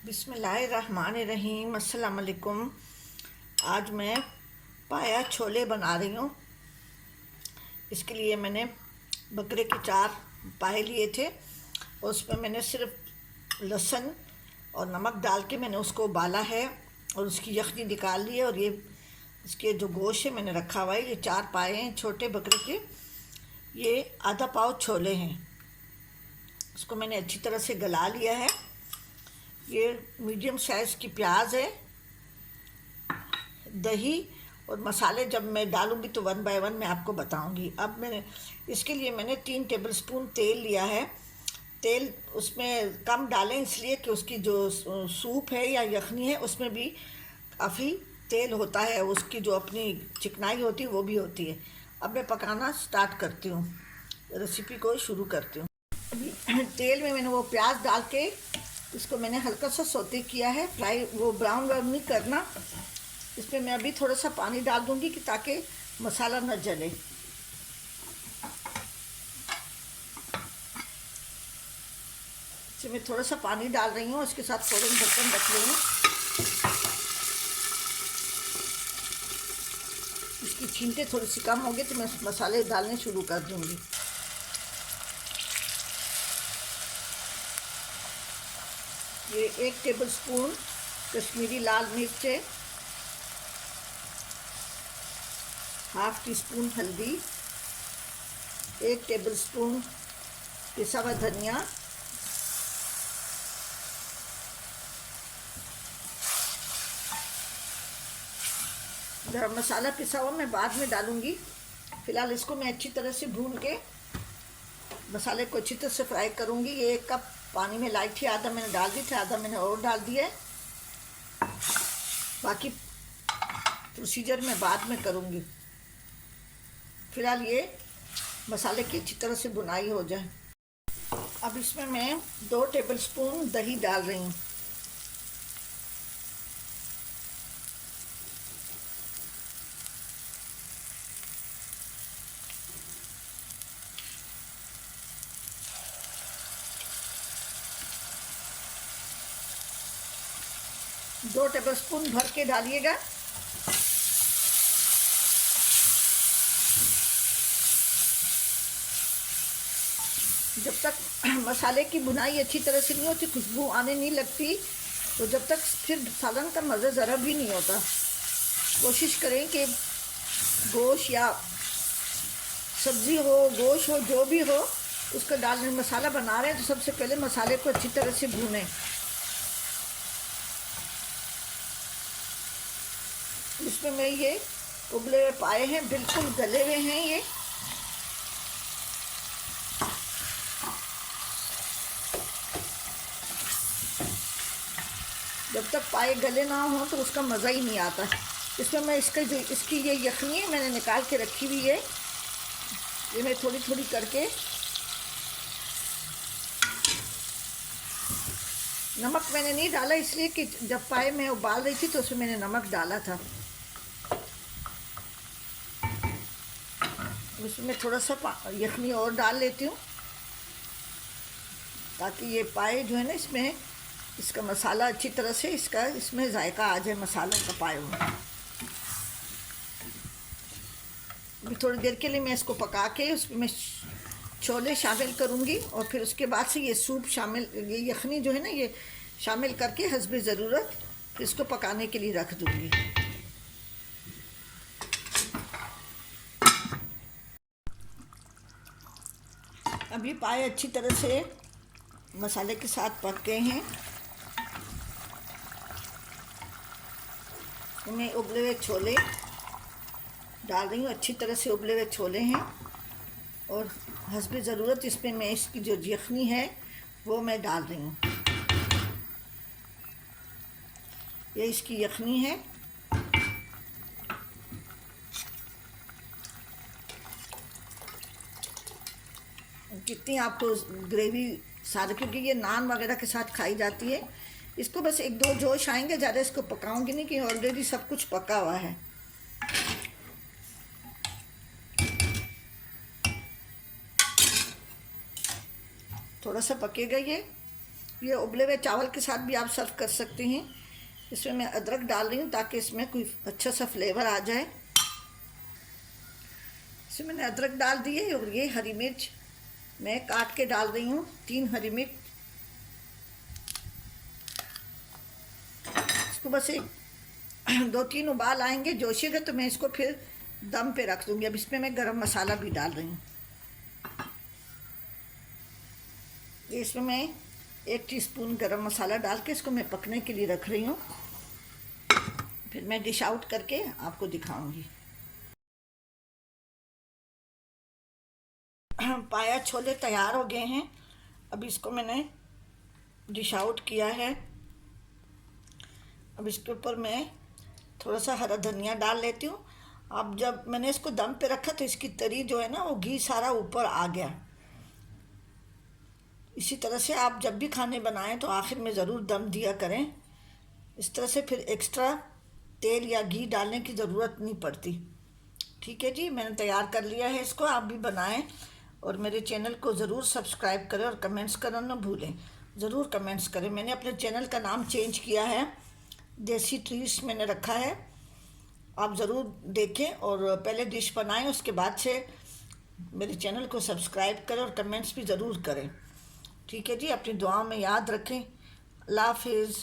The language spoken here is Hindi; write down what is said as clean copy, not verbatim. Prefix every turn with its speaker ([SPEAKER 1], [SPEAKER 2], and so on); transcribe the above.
[SPEAKER 1] बिस्मिल्लाहिर्रहमानिर्रहीम। अस्सलाम वालेकुम। आज मैं पाया छोले बना रही हूँ। इसके लिए मैंने बकरे के 4 पाए लिए थे और उसमें मैंने सिर्फ लहसुन और नमक डाल के मैंने उसको उबाला है और उसकी यखनी निकाल ली है। और ये इसके जो गोश्त है मैंने रखा हुआ है। ये 4 पाए हैं छोटे बकरे के। ये आधा पाव छोले हैं। उसको मैंने अच्छी तरह से गला लिया है। ये मीडियम साइज़ की प्याज है, दही और मसाले जब मैं डालूँगी तो 1 बाय 1 मैं आपको बताऊँगी। अब मैंने इसके लिए मैंने 3 टेबलस्पून तेल लिया है। तेल उसमें कम डालें इसलिए कि उसकी जो सूप है या यखनी है उसमें भी काफ़ी तेल होता है, उसकी जो अपनी चिकनाई होती है वो भी होती है। अब मैं पकाना स्टार्ट करती हूँ, रेसिपी को शुरू करती हूँ। अभी तेल में मैंने वो प्याज डाल के इसको मैंने हल्का सा सौते किया है, फ्राई वो ब्राउन नहीं करना। इसमें मैं अभी थोड़ा सा पानी डाल दूंगी कि ताकि मसाला न जले। इसमें मैं थोड़ा सा पानी डाल रही हूँ, इसके साथ फ़ौरन ढक्कन रख रही हूँ। इसकी छींटे थोड़ी सी कम हो गई तो मैं मसाले डालने शुरू कर दूँगी। ये 1 टेबलस्पून कश्मीरी लाल मिर्च है, हाफ टी स्पून हल्दी, 1 टेबलस्पून पिसा हुआ धनिया, गरम मसाला पिसा हुआ मैं बाद में डालूंगी। फ़िलहाल इसको मैं अच्छी तरह से भून के मसाले को अच्छी तरह से फ्राई करूंगी। ये 1 कप पानी में लाई थी, आधा मैंने डाल दी थी, आधा मैंने और डाल दिया है। बाकी प्रोसीजर मैं बाद में करूंगी। फ़िलहाल ये मसाले की अच्छी तरह से भुनाई हो जाए। अब इसमें मैं 2 टेबलस्पून दही डाल रही हूँ। दो टेबलस्पून भर के डालिएगा। जब तक मसाले की भुनाई अच्छी तरह से नहीं होती, खुशबू आने नहीं लगती, तो जब तक फिर सालन का मज़ा ज़रा भी नहीं होता। कोशिश करें कि गोश्त या सब्ज़ी हो, गोश्त हो, जो भी हो, उसका डालने मसाला बना रहे हैं तो सबसे पहले मसाले को अच्छी तरह से भूनें। इसमें मैं ये उबले हुए पाए हैं, बिल्कुल गले हुए हैं ये। जब तक पाए गले ना हो तो उसका मज़ा ही नहीं आता। इसमें मैं इसकी ये यखनी है मैंने निकाल के रखी हुई है, ये मैं थोड़ी थोड़ी करके नमक मैंने नहीं डाला इसलिए कि जब पाए मैं उबाल रही थी तो उसमें मैंने नमक डाला था। उसमें थोड़ा सा यखनी और डाल लेती हूँ ताकि ये पाए जो है ना इसमें इसका मसाला अच्छी तरह से इसमें जायका आ जाए मसालों का पाए हुए। अभी थोड़ी देर के लिए मैं इसको पका के उसमें छोले शामिल करूँगी और फिर उसके बाद से ये सूप शामिल, ये यखनी जो है ना ये शामिल करके हस्बे ज़रूरत फिर इसको पकाने के लिए रख दूँगी। अभी पाए अच्छी तरह से मसाले के साथ पक गए हैं। मैं उबले हुए छोले डाल रही हूँ, अच्छी तरह से उबले हुए छोले हैं और हस्बे ज़रूरत इसमें मैं इसकी जो यखनी है वो मैं डाल रही हूँ। ये इसकी यखनी है। कितनी आपको ग्रेवी सारे, क्योंकि ये नान वगैरह के साथ खाई जाती है। इसको बस 1-2 जोश आएंगे, ज़्यादा इसको पकाऊंगी नहीं कि ऑलरेडी सब कुछ पका हुआ है। थोड़ा सा पकेगा ये ये उबले हुए चावल के साथ भी आप सर्व कर सकते हैं। इसमें मैं अदरक डाल रही हूँ ताकि इसमें कोई अच्छा सा फ्लेवर आ जाए। इसमें मैंने अदरक डाल दी है और ये हरी मिर्च मैं काट के डाल रही हूँ, 3 हरी मिर्च। इसको बस एक 2-3 उबाल आएंगे, जोशिएगा तो मैं इसको फिर दम पे रख दूँगी। अब इसमें मैं गरम मसाला भी डाल रही हूँ। इसमें मैं 1 टीस्पून गरम मसाला डाल के इसको मैं पकने के लिए रख रही हूँ। फिर मैं डिश आउट करके आपको दिखाऊंगी। पाया छोले तैयार हो गए हैं। अब इसको मैंने डिश आउट किया है। अब इसके ऊपर मैं थोड़ा सा हरा धनिया डाल लेती हूँ। अब जब मैंने इसको दम पे रखा तो इसकी तरी जो है ना वो घी सारा ऊपर आ गया। इसी तरह से आप जब भी खाने बनाएं तो आखिर में ज़रूर दम दिया करें। इस तरह से फिर एक्स्ट्रा तेल या घी डालने की ज़रूरत नहीं पड़ती। ठीक है जी, मैंने तैयार कर लिया है इसको, आप भी बनाएं और मेरे चैनल को ज़रूर सब्सक्राइब करें और कमेंट्स करना ना भूलें। ज़रूर कमेंट्स करें। मैंने अपने चैनल का नाम चेंज किया है, देसी ट्रीट्स मैंने रखा है। आप ज़रूर देखें और पहले डिश बनाएं, उसके बाद से मेरे चैनल को सब्सक्राइब करें और कमेंट्स भी ज़रूर करें। ठीक है जी, अपनी दुआओं में याद रखें। अल्लाह हाफिज़।